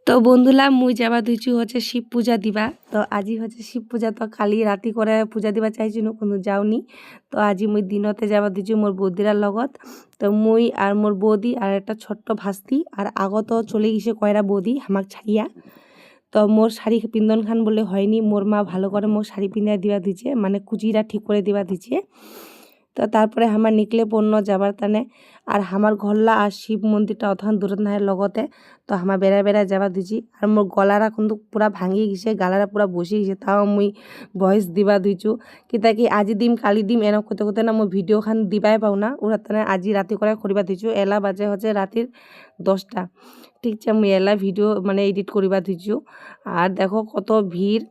তো বন্ধুরা মুই যাবা ধুইছু হচ্ছে শিব পূজা দিবা। তো আজি হচ্ছে শিব পূজা, তো কালি রাতি করে পূজা দিবা চাইছিনু কোনো যাওনি। তো আজি মুই দিনতে যাবা দিছু মোর বৌদিরার লগত। তো মুই আর মোর বৌদি আর একটা ছোট্ট ভাস্তি আর আগত চলে গেছে কয়রা বৌদি আমাক ছাড়িয়া। তো মোর শাড়ি পিন্দন খান বলে হয়নি, মোর মা ভালো করে মোর শাড়ি পিন্দায় দিবা দিছে, মানে কুচিরা ঠিক করে দিবা দিছে। তো তারপরে আমার নিকলে পণ্য যাবার তানে আর আমার ঘরলা আর শিব মন্দিরটা অথন দূরত নাহে লগতে। তো আমার বেড়ায় বেড়ায় যাবা দিছি আর মোর গলারা কিন্তু পুরা ভাঙি গেছে, গালারা পুরা বসে গেছে, তাও মুই ভয়েস দিবা দিছু কিতা কি আজি দিম কালি দিম এনে করতে করতে না মই ভিডিও খান দিবাই পাও না। ওরা তানে আজি রাতি করে করিবা দিছু, এলা বাজে হচ্ছে রাতির 10টা। ঠিক আছে, মুই এলা ভিডিও মানে এডিট করিবা দিছু। আর দেখো কত ভিড়।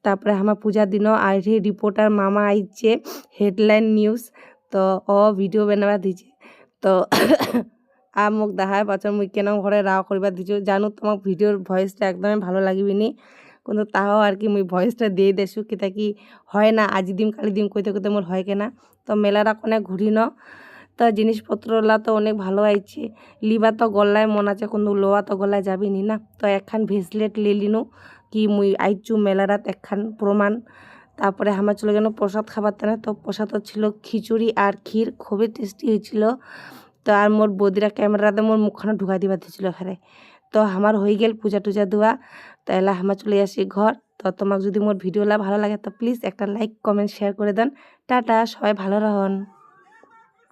তারপরে আমার পূজার দিনও আর রিপোর্টার মামা আইছে হেডলাইন নিউজ। তো ভিডিও বানাবা দিছে। তো মোক দেখায় পাছর মুই কেন ঘরে রাও করিবা দিছু। জানো তোমাক ভিডিওর ভয়েসটা একদমই ভালো লাগিবি নি, কিন্তু তাও আর কি মুই ভয়েসটা দিয়ে দেছু কিতা কি হয় না আজি দিম কালি দিম কইতে কইতে মোর হয় কেনা। তো মেলাটা কোনে ঘুরি ন। তো জিনিসপত্রলা তো অনেক ভালো আইছে, লিবা তো গলায় মন আছে কিন্তু লোয়া তো গলায় যাবি নি না। তো একখান ভেসলেট লিলিনু কি মুই আইছু মেলারাত একখান প্রমাণ। তারপরে আমার চলে গেল প্রসাদ খাবার তানে। তো প্রসাদও ছিল খিচুড়ি আর ক্ষীর, খুবই টেস্টি হয়েছিল। তো আর মোর বৌদিরা ক্যামেরাতে মোর মুখখানা ঢুকাই দিবা দিয়েছিল এখানে। তো আমার হয়ে গেল পূজা টুজা দেওয়া। তো এলা আমার চলে আসি ঘর। তো তোমাক যদি মোর ভিডিওলা ভালো লাগে তো প্লিজ একটা লাইক কমেন্ট শেয়ার করে দেন। টাটা, সবাই ভালো রহন।